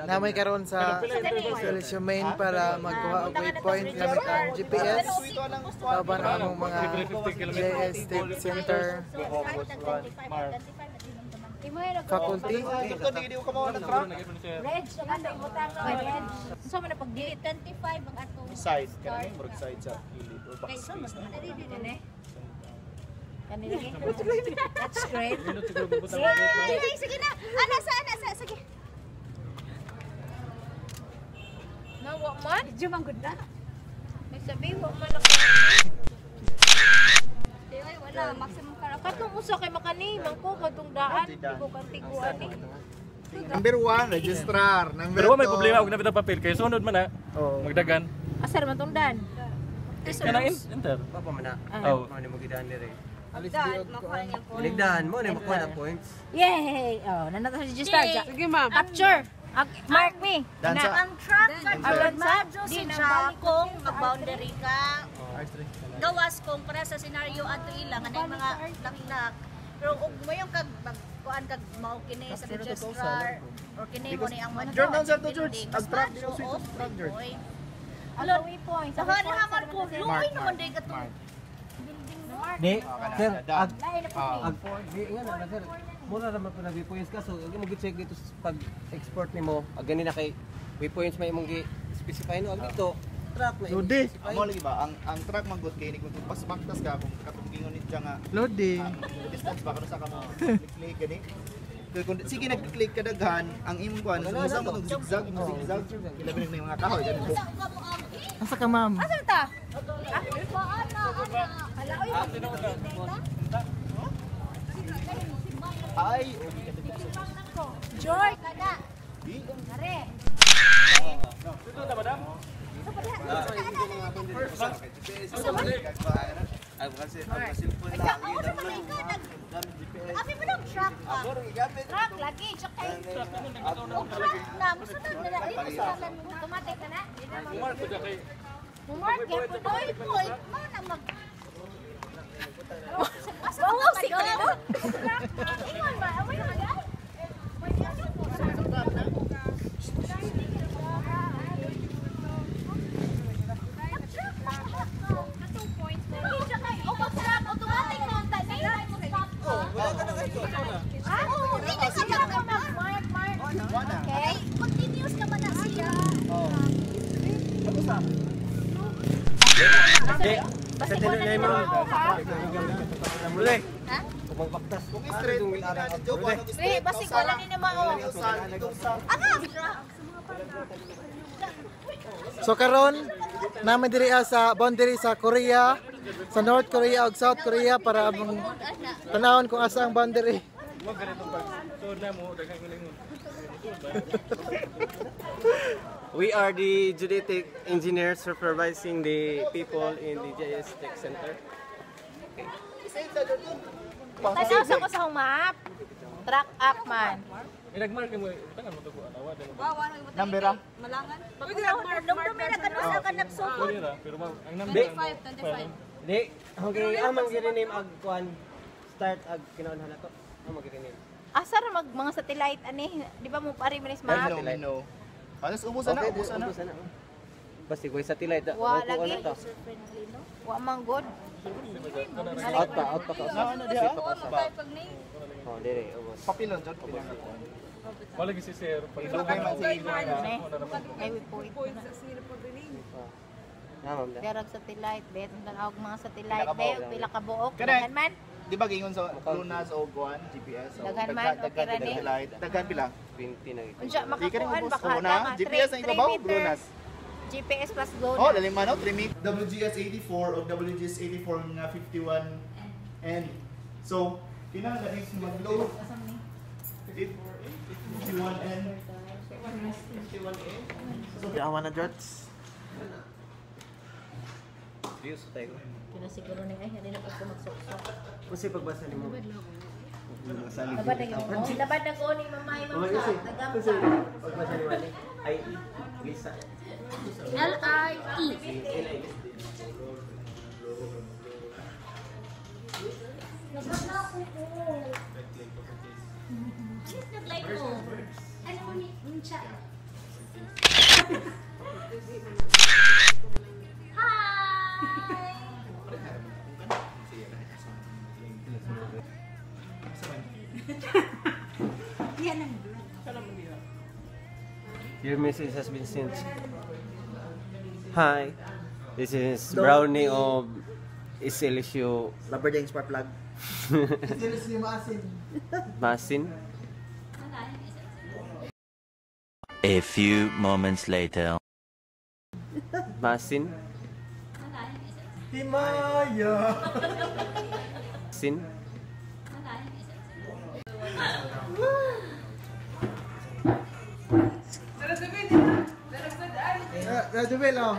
Namay karon sa SLSU main para magkuha og waypoint gamit ang GPS. Laban ang mga GIS Center Faculty. So man pag dili 25 ang ato side kanang murag side sa gilid or back space. That's great. Sige na. Ana sa sige. Nawa man. Jumang gud na. May sabi wa man ako. Ay wala maximum karakat. Katong usa kay makani mangko katong daan ko kantiguan ni. Number 1, registrar. Number 2. Pero may problema og nabita papel kay sunod man na. Magdagan. Asar man tong daan. Kana enter. Papa man na. Oh. Ano mo gidan dire? Alis diod ko. Ligdahan mo na makuha na points. Yay! Oh, nanata si Justar. Sige ma'am. Capture. Mark me. Dansa. Ang track Alam sa di na kung mag-boundary ka. Gawas kong para sa senaryo ato ilang anay mga laklak. Pero ug mo yung kuan kag mao kini sa registrar or kini mo ni ang mga Jordan sa to George. Ang track dito sa track George. Alon points. Sa hamar ko luoy naman day ka to. Di, sir, ag Di nga na sir. Mura naman po nag-points ka so imo gi-check dito sa pag-export nimo. Ag gani na kay points may imong gi-specify no ag dito. Track na. Lodi. Amo lagi ba ang track man gud kay ni kung pasmaktas ka kung katungingon ni nga Loading. distance ba sa kamo click gani. Kung sige nag-click ka daghan ang imong kuan usa mo zigzag ilabi na yung mga kahoy ganun po. Asa ka ma'am? Asa ta? Ay, Joy kada. Are. Ito na madam. Abi mo nang track ka. Track lagi, check kay. Track na musunod na dito sa lan mo automatic ka na. Mark ko kay. Mark kay punoy. Point mo na mag Wow, si ko. ingon ba? Away na yan. Okay. Continuous naman na siya. Sa tinanay mo. Muli. Ha? Kung magpaktas kung straight mo na ni Joe ano gusto. Wait, basi ko lang ni mao. So karon namin diri sa boundary sa Korea, sa North Korea ug South Korea para among tanawon kung asa ang boundary. Mo ganito pag tuod na mo daghang ngulingon. We are the geodetic engineers supervising the people in the GIS Tech Center. Tanaw sa ko sa map. Track up man. Nagmark mo tangan mo to ko alawa dali. Number ah. Malangan. Dumdumi na kanus ka nagsukod. Pero ang number 25. Di, okay, amang gini-name ag kuan start ag kinahanglan nato. Amang gini-name. Asa ra mga satellite ani, di ba mo pari manis map? No. Alas umusan na, umusan na. Basta ko satellite. Wa lagi user friendly no. Wa man good. Out pa ka. Ano diha? Oh, dire, ubos. Papilon jud pila. wala gi si sir pag Dugay man sa imo na. Ay we point. Ma'am. Darag satellite bet tanaw mga satellite Pila ka buok. pila ka buok. Correct. Daghan man. Di ba gingon sa Lunas o Guan GPS o Daghan man, okay ra ni. daghan pila. 20 na ito. Unsya Di ka rin makakuan ubos baka ko na. GPS ang ibabaw, Lunas. GPS plus go Oh, na. dali man 3 meet. WGS 84 o WGS 84 nga 51 N. So, kinahanglan is mag-load 51N. 51A. So, awan na George. Views tayo. Kinasiguro ni ay hindi na ko magsukso. Kasi pagbasa nimo. Labad na yun. Labad na ko ni mamay mo sa tagam sa. Pagbasa nimo ni IE Lisa. LIE. Naglay ko. Ano mo ni siya? Your message has been sent. Hi, this is Brownie of SLSU Rubber spark plug. SLSU Masin. Masin. A few moments later. Masin. Himaya. Masin. Radyo Bell, oh.